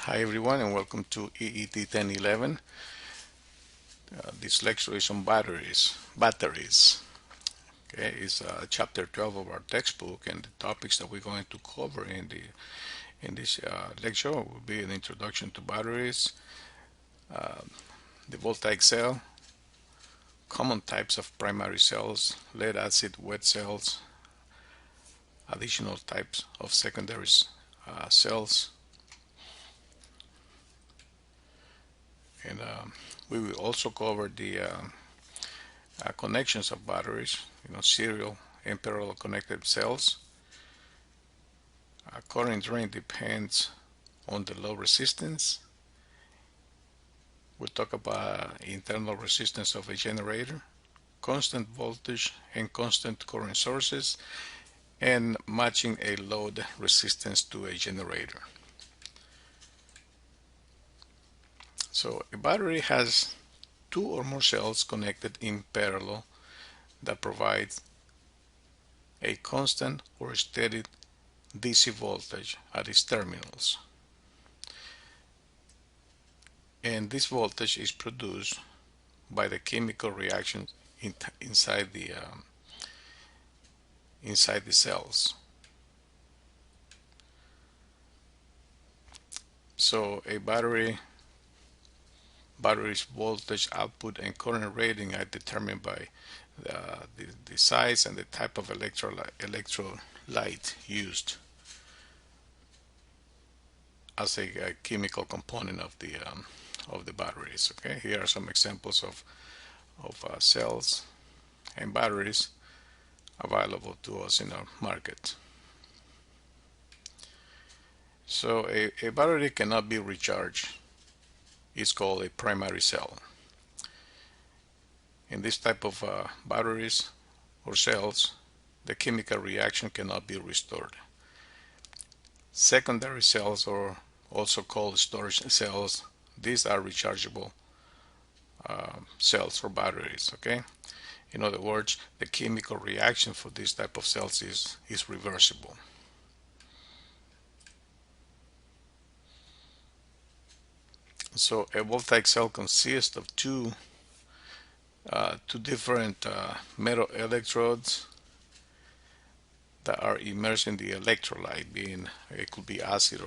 Hi everyone and welcome to EET1011. This lecture is on batteries. Okay, it's chapter 12 of our textbook, and the topics that we're going to cover in this lecture will be an introduction to batteries, the voltaic cell, common types of primary cells, lead acid wet cells, additional types of secondary cells, and we will also cover the connections of batteries, serial and parallel connected cells. Current drain depends on the low resistance. We'll talk about internal resistance of a generator, constant voltage and constant current sources, and matching a load resistance to a generator. So a battery has two or more cells connected in parallel that provide a constant or steady DC voltage at its terminals. And this voltage is produced by the chemical reactions inside the cells. So a battery's voltage output and current rating are determined by the size and the type of electrolyte used as a chemical component of the batteries. Okay, here are some examples of cells and batteries available to us in our market. So a battery cannot be recharged. It's called a primary cell. In this type of batteries or cells, the chemical reaction cannot be restored. Secondary cells, or also called storage cells, these are rechargeable cells or batteries. Okay, in other words, the chemical reaction for this type of cells is reversible. So a voltaic cell consists of two different metal electrodes that are immersed in the electrolyte, being it could be acid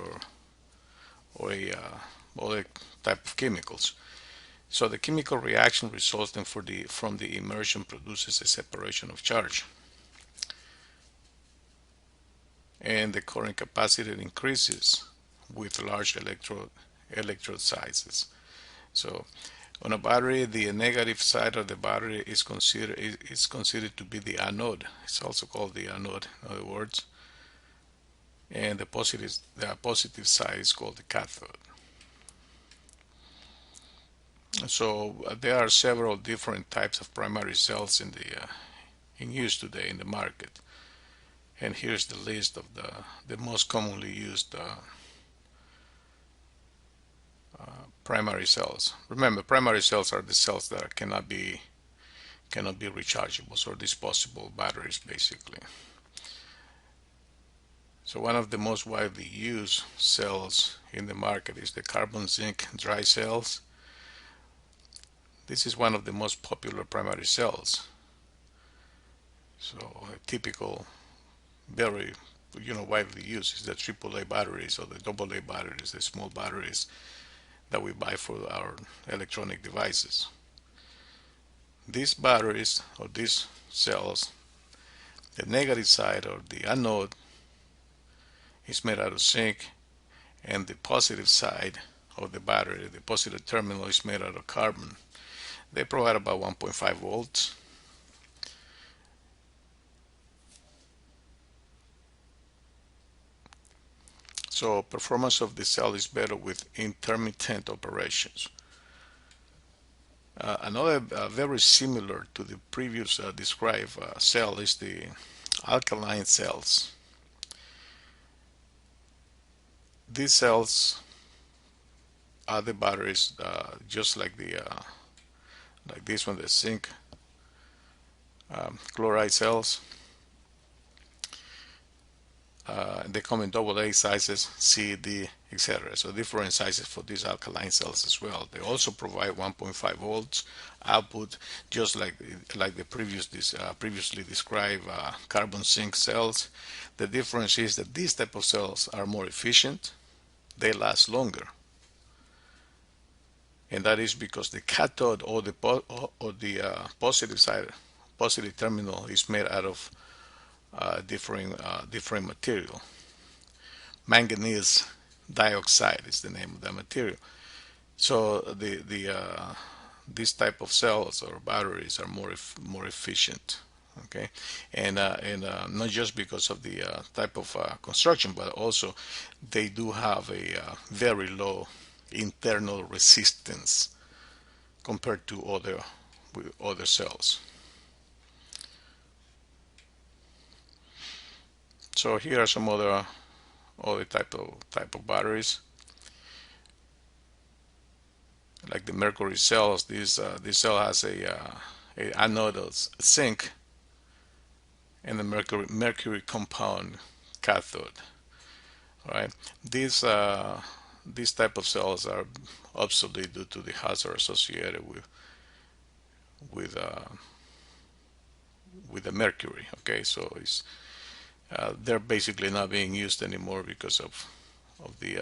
or a other type of chemicals. So the chemical reaction resulting from the immersion produces a separation of charge, and the current capacity increases with large electrode sizes. So on a battery, the negative side of the battery is considered to be the anode. It's also called the anode, in other words, and the positive side is called the cathode. So there are several different types of primary cells in use today in the market, and here's the list of the most commonly used primary cells. Remember, primary cells are the cells that cannot be rechargeable, so disposable batteries basically. So one of the most widely used cells in the market is the carbon zinc dry cells. This is one of the most popular primary cells. So a typical, very widely used is the AAA batteries or the AA batteries, the small batteries that we buy for our electronic devices. These batteries or these cells, the negative side or the anode is made out of zinc, and the positive side of the battery, the positive terminal, is made out of carbon. They provide about 1.5 volts. So performance of the cell is better with intermittent operations. Another very similar to the previous described cell is the alkaline cells. These cells are the batteries, just like this one, the zinc chloride cells. They come in AA sizes, C, D, etc. So different sizes for these alkaline cells as well. They also provide 1.5 volts output, just like the previously described carbon zinc cells. The difference is that these type of cells are more efficient. They last longer, and that is because the cathode or the positive side, positive terminal is made out of different material. Manganese dioxide is the name of the material. So these type of cells or batteries are more efficient. Okay, and not just because of the type of construction, but also they do have a very low internal resistance compared to other cells. So here are some other type of batteries, like the mercury cells. This cell has a anode of zinc and the mercury compound cathode. Right? These type of cells are obsolete due to the hazard associated with uh, with the mercury. Okay, so they're basically not being used anymore because of the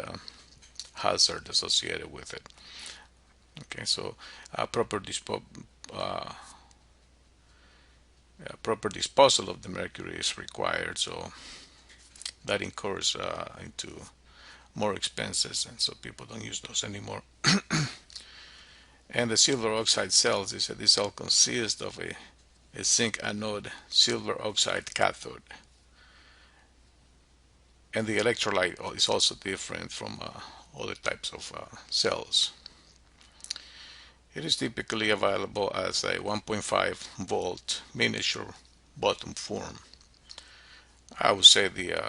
hazard associated with it. Okay, so uh, proper disposal of the mercury is required. So that incurs into more expenses, and so people don't use those anymore. And the silver oxide cells, this cell consists of a zinc anode, silver oxide cathode, and the electrolyte is also different from other types of cells. It is typically available as a 1.5 volt miniature bottom form. I would say the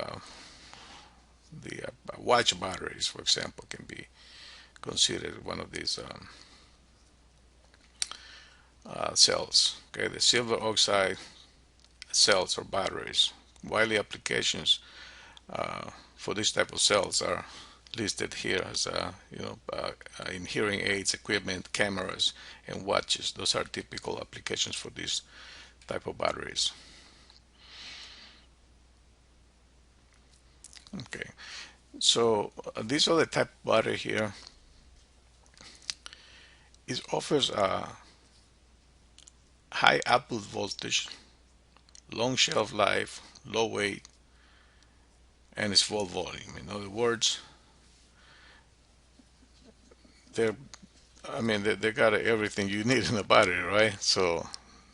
watch batteries, for example, can be considered one of these cells. Okay, the silver oxide cells or batteries. Widely applications for this type of cells are listed here as in hearing aids, equipment, cameras, and watches. Those are typical applications for this type of batteries. Okay, so this other type of battery here offers a high output voltage, long shelf life, low weight, and it's full volume. In other words, they're they got everything you need in a battery, right? So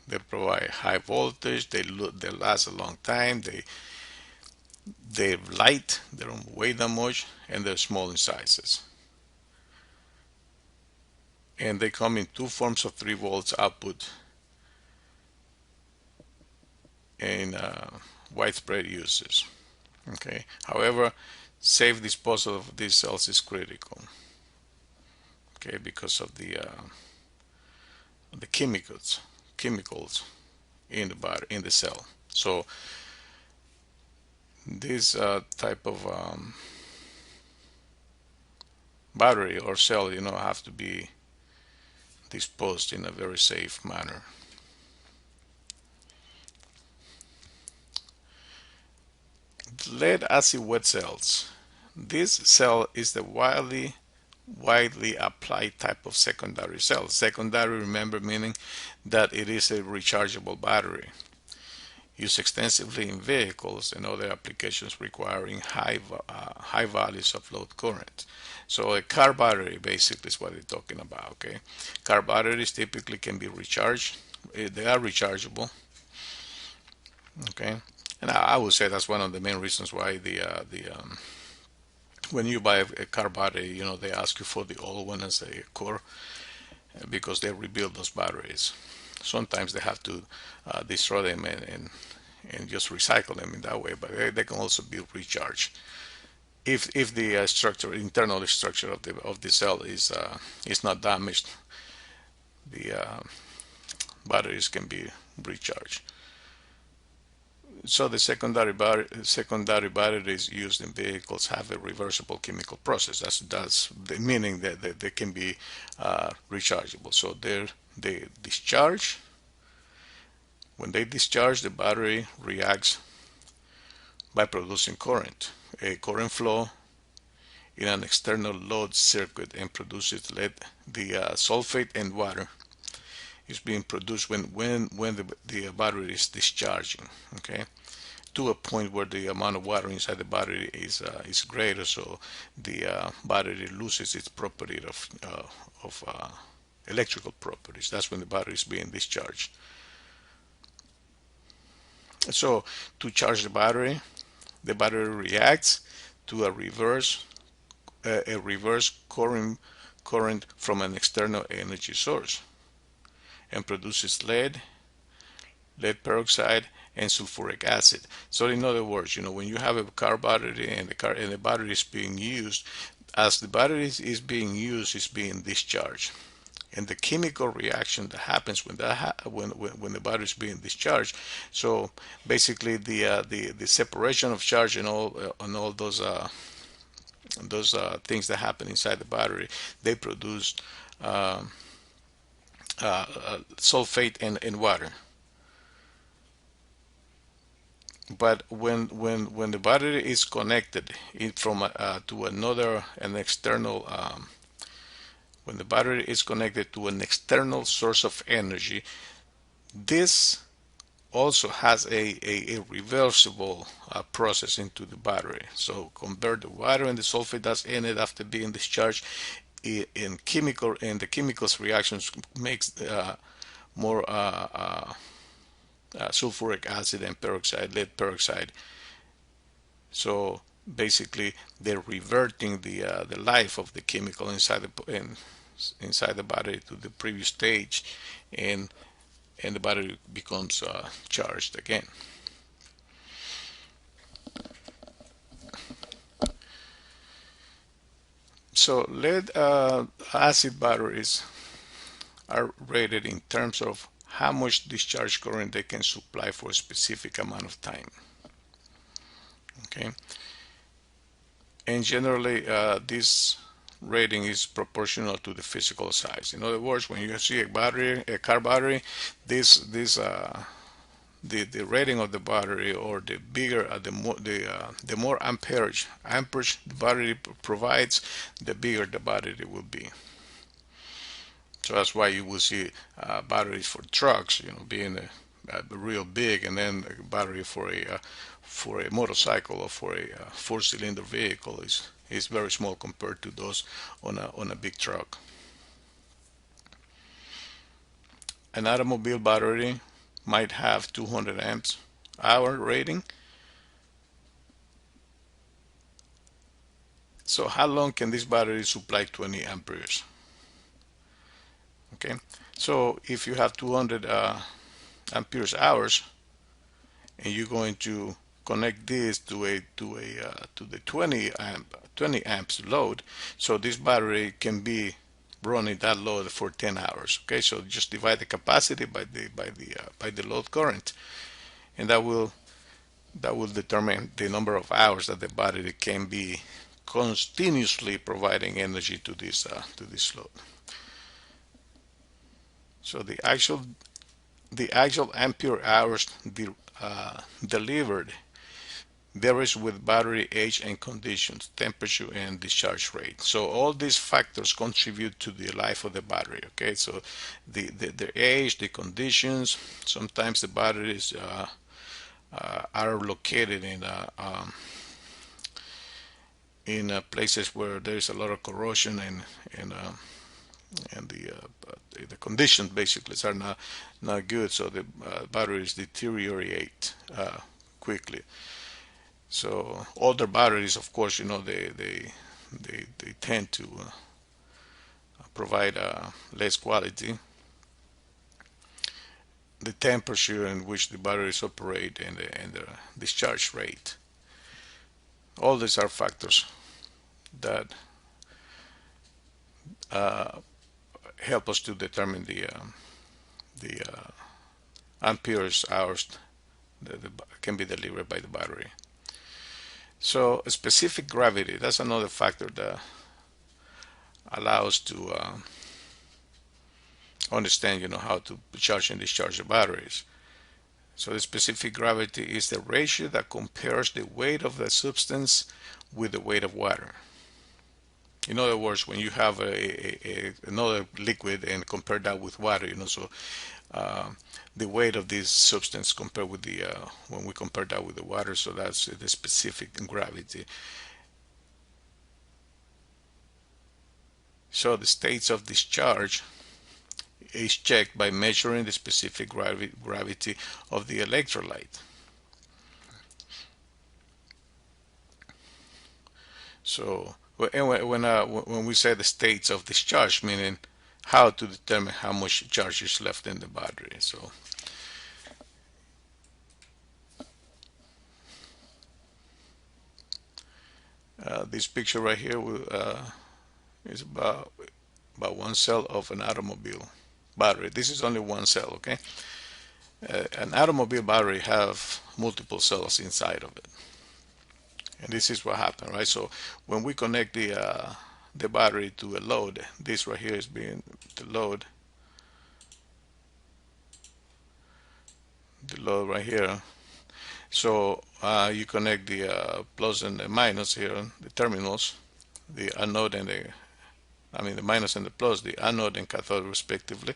they provide high voltage. They last a long time. They're light. They don't weigh that much, and they're small in sizes. And they come in two forms of 3 volts output in widespread uses. Okay. However, safe disposal of these cells is critical. Okay, because of the chemicals in the cell. So this type of battery or cell, have to be disposed in a very safe manner. Lead acid wet cells. This cell is the widely applied type of secondary cell. Secondary, remember, meaning that it is a rechargeable battery used extensively in vehicles and other applications requiring high values of load current. So a car battery basically is what they're talking about. Okay, car batteries typically can be recharged. They are rechargeable. Okay, and I would say that's one of the main reasons why the when you buy a car battery, they ask you for the old one as a core because they rebuild those batteries. Sometimes they have to destroy them and just recycle them in that way, but they can also be recharged if the internal structure of the cell is not damaged. The batteries can be recharged. So the secondary batteries used in vehicles have a reversible chemical process. That's the meaning that they can be rechargeable. So they discharge. When they discharge, the battery reacts by producing current, a current flow in an external load circuit, and produces lead. The sulfate and water is being produced when the battery is discharging. Okay, to a point where the amount of water inside the battery is greater, so the battery loses its property of electrical properties. That's when the battery is being discharged. So to charge the battery reacts to a reverse current from an external energy source and produces lead peroxide, and sulfuric acid. So in other words, when you have a car battery and the battery is being used, as the battery is being used, it's being discharged. And the chemical reaction that happens when the battery is being discharged. So basically, the separation of charge and all those things that happen inside the battery, they produce uh, sulfate and water. But when the battery is connected from to an external when the battery is connected to an external source of energy, this also has a reversible process into the battery. So convert the water and the sulfate that's in it after being discharged in the chemicals reactions makes more sulfuric acid and peroxide, lead peroxide. So basically, they're reverting the life of the chemical inside the battery to the previous stage, and the battery becomes charged again. So lead acid batteries are rated in terms of how much discharge current they can supply for a specific amount of time. Okay, and generally this rating is proportional to the physical size. In other words, when you see a car battery, this the rating of the battery, or the bigger the more amperage the battery provides, the bigger the battery will be. So that's why you will see batteries for trucks, being real big, and then a battery for a motorcycle or for a four-cylinder vehicle is very small compared to those on a big truck. An automobile battery might have 200 amps hour rating. So how long can this battery supply 20 amperes? Okay, so if you have 200 amperes hours, and you're going to connect this to the 20 amps load, so this battery can be running that load for 10 hours. Okay, so just divide the capacity by the load current, and that will determine the number of hours that the battery can be continuously providing energy to this load. So the actual ampere hours delivered varies with battery age and conditions, temperature, and discharge rate. So all these factors contribute to the life of the battery. Okay, so the age, the conditions. Sometimes the batteries are located in places where there is a lot of corrosion, and the conditions basically are not good, so the batteries deteriorate quickly. So older batteries, of course, they tend to provide less quality. The temperature in which the batteries operate, and the discharge rate. All these are factors that uh, help us to determine the amperes hours can be delivered by the battery. So specific gravity, that's another factor that allows to understand, how to charge and discharge the batteries. So the specific gravity is the ratio that compares the weight of the substance with the weight of water. In other words, when you have another liquid and compare that with water, so uh, the weight of this substance compared with the when we compare that with the water, so that's the specific gravity. So the states of discharge is checked by measuring the specific gravity of the electrolyte. So when we say the states of discharge, meaning how to determine how much charge is left in the battery. So this picture right here is about one cell of an automobile battery. This is only one cell, okay? An automobile battery have multiple cells inside of it, and this is what happened, right? So when we connect the battery to a load, this right here is being the load right here. So you connect the plus and the minus here, the terminals, the anode and the minus and the plus, the anode and cathode respectively.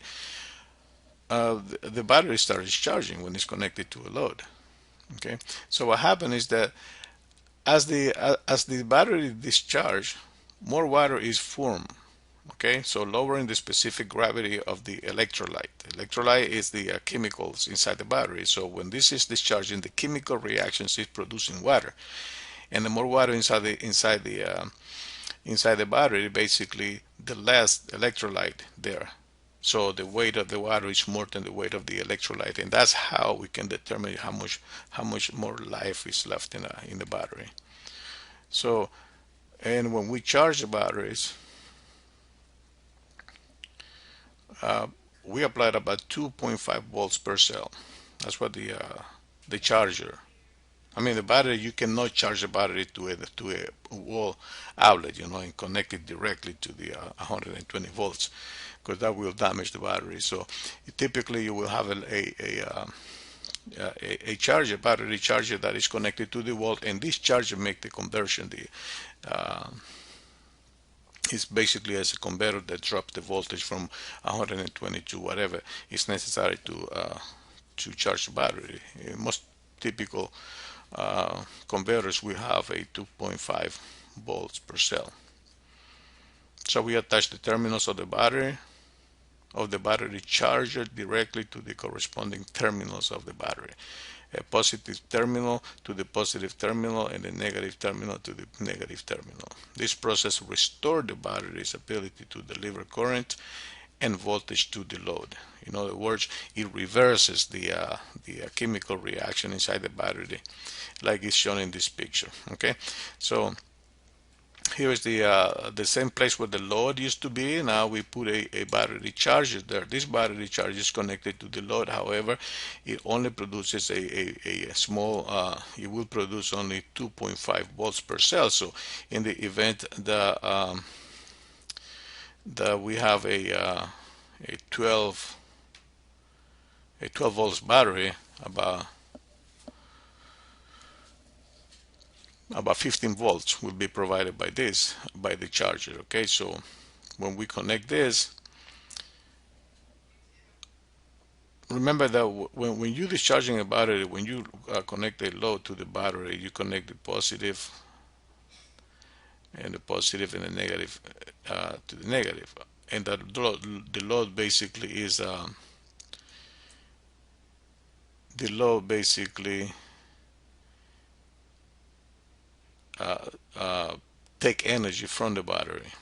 The battery starts charging when it's connected to a load. Okay, so what happened is that as the battery discharge, more water is formed. Okay, so lowering the specific gravity of the electrolyte. Electrolyte is the chemicals inside the battery. So when this is discharging, the chemical reactions is producing water, and the more water inside the battery, basically the less electrolyte there. So the weight of the water is more than the weight of the electrolyte, and that's how we can determine how much more life is left in the battery. So, and when we charge the batteries, uh, we applied about 2.5 volts per cell. That's what the charger. The battery, you cannot charge the battery to a wall outlet, and connect it directly to the 120 volts, because that will damage the battery. So typically you will have a charger, battery charger that is connected to the wall, and this charger make the conversion. It's basically as a converter that drops the voltage from 120 to whatever is necessary to charge the battery. Most typical converters will have a 2.5 volts per cell. So we attach the terminals of the battery charger directly to the corresponding terminals of the battery. A positive terminal to the positive terminal and a negative terminal to the negative terminal. This process restores the battery's ability to deliver current and voltage to the load. In other words, it reverses the chemical reaction inside the battery, like is shown in this picture. Okay, so here is the same place where the load used to be. Now we put a battery charger there. This battery charger is connected to the load. However, it only produces a small, it will produce only 2.5 volts per cell. So in the event that we have a 12 volts battery, about 15 volts will be provided by the charger. Okay, so when we connect this, remember that when you're discharging a battery, when you connect a load to the battery, you connect the positive and the negative to the negative, and the load basically is the load basically take energy from the battery.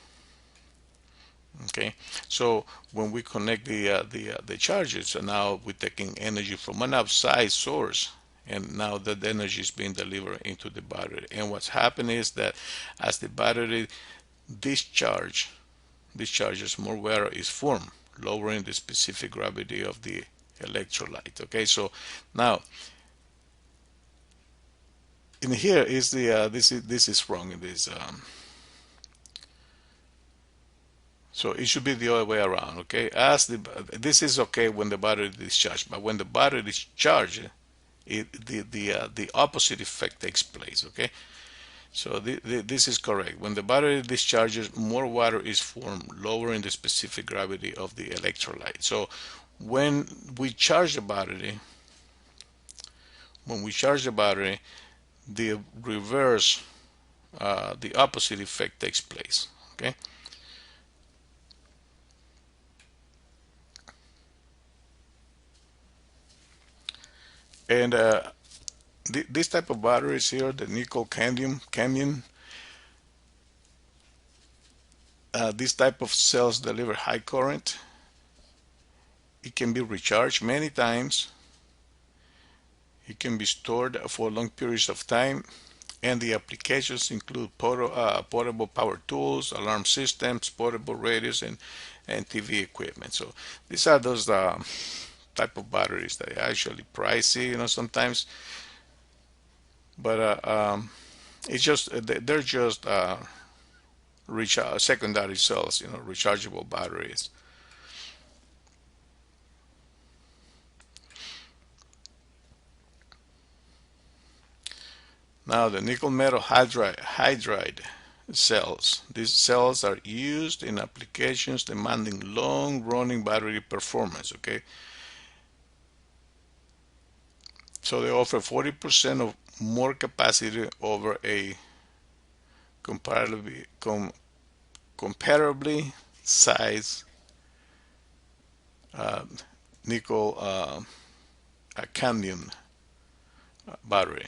Okay, so when we connect the chargers, so now we're taking energy from an outside source, and now that energy is being delivered into the battery. And what's happening is that as the battery discharges, more water is formed, lowering the specific gravity of the electrolyte. Okay, so now in here is the this is wrong. This so it should be the other way around. Okay, as the this is okay when the battery is discharged, but when the battery is charged, the opposite effect takes place. Okay, so this is correct. When the battery discharges, more water is formed, lowering the specific gravity of the electrolyte. So when we charge the battery, when we charge the battery, the reverse, the opposite effect takes place. Okay, and this type of batteries here, the nickel cadmium, this type of cells deliver high current. It can be recharged many times. It can be stored for long periods of time, and the applications include portable power tools, alarm systems, portable radios, and TV equipment. So these are those type of batteries that are actually pricey, sometimes, but it's just they're just secondary cells, rechargeable batteries. Now the nickel metal hydride cells. These cells are used in applications demanding long running battery performance. Okay, so they offer 40% of more capacity over a comparably comparably sized uh, nickel cadmium battery.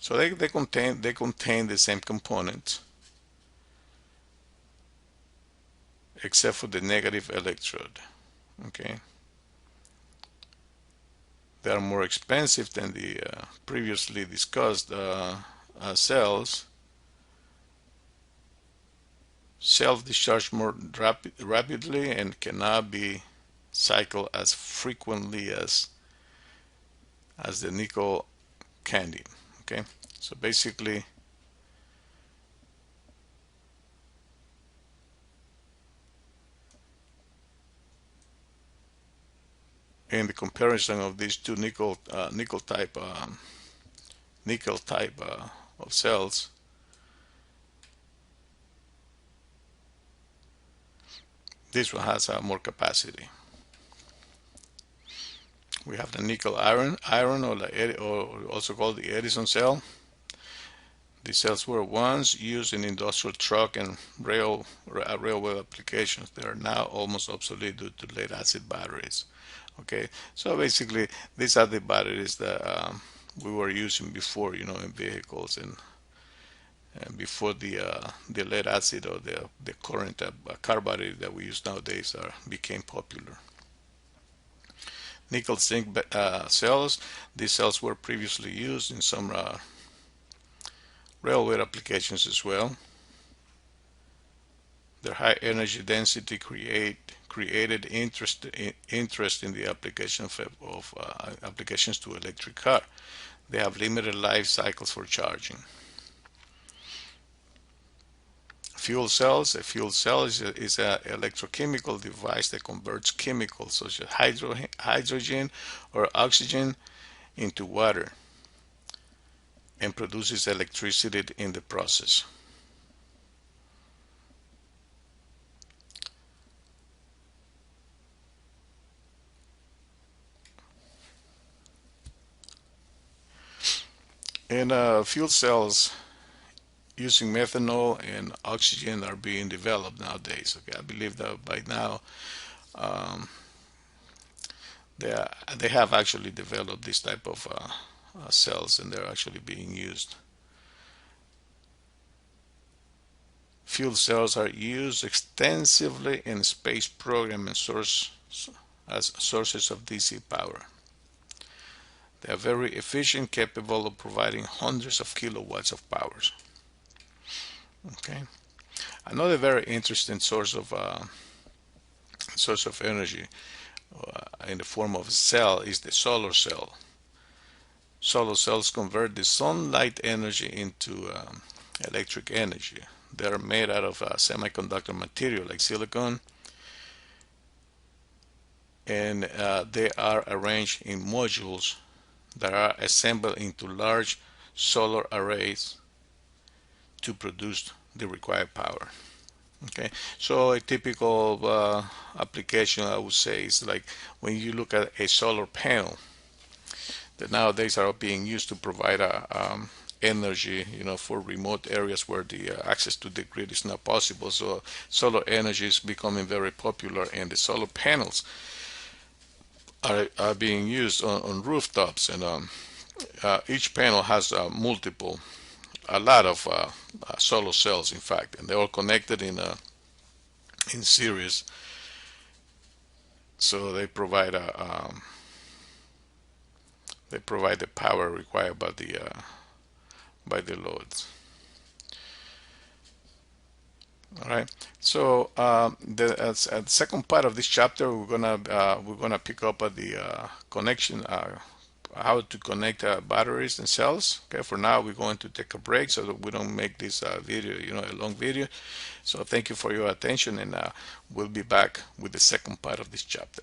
So they contain the same components except for the negative electrode. Okay, they are more expensive than the previously discussed cells. Self-discharge more rapidly and cannot be cycled as frequently as the nickel cadmium. Okay, so basically in the comparison of these two nickel type of cells, this one has more capacity. We have the nickel iron or also called the Edison cell. These cells were once used in industrial truck and railway applications. They are now almost obsolete due to lead acid batteries. Okay, so basically these are the batteries that we were using before, in vehicles, and before the lead acid or the current car battery that we use nowadays became popular. Nickel zinc cells. These cells were previously used in some railway applications as well. Their high energy density created interest in the application of applications to electric car. They have limited life cycles for charging. Fuel cells. A fuel cell is an electrochemical device that converts chemicals such as hydrogen or oxygen into water and produces electricity in the process. And fuel cells using methanol and oxygen are being developed nowadays. Okay, I believe that by now um, they have actually developed this type of cells, and they're actually being used. Fuel cells are used extensively in space program and as sources of DC power. They are very efficient, capable of providing hundreds of kilowatts of power. Okay. Another very interesting source of energy in the form of a cell is the solar cell. Solar cells convert the sunlight energy into electric energy. They are made out of semiconductor material like silicon, and they are arranged in modules that are assembled into large solar arrays to produce the required power. Okay, so a typical application, I would say, is like when you look at a solar panel that nowadays are being used to provide energy, for remote areas where the access to the grid is not possible. So solar energy is becoming very popular, and the solar panels are being used on rooftops, and each panel has a lot of solar cells, in fact, and they're all connected in series. So they provide the power required by the loads. All right. So the second part of this chapter, we're gonna pick up at the connection, how to connect batteries and cells. Okay. For now, we're going to take a break so that we don't make this video, a long video. So thank you for your attention, and we'll be back with the second part of this chapter.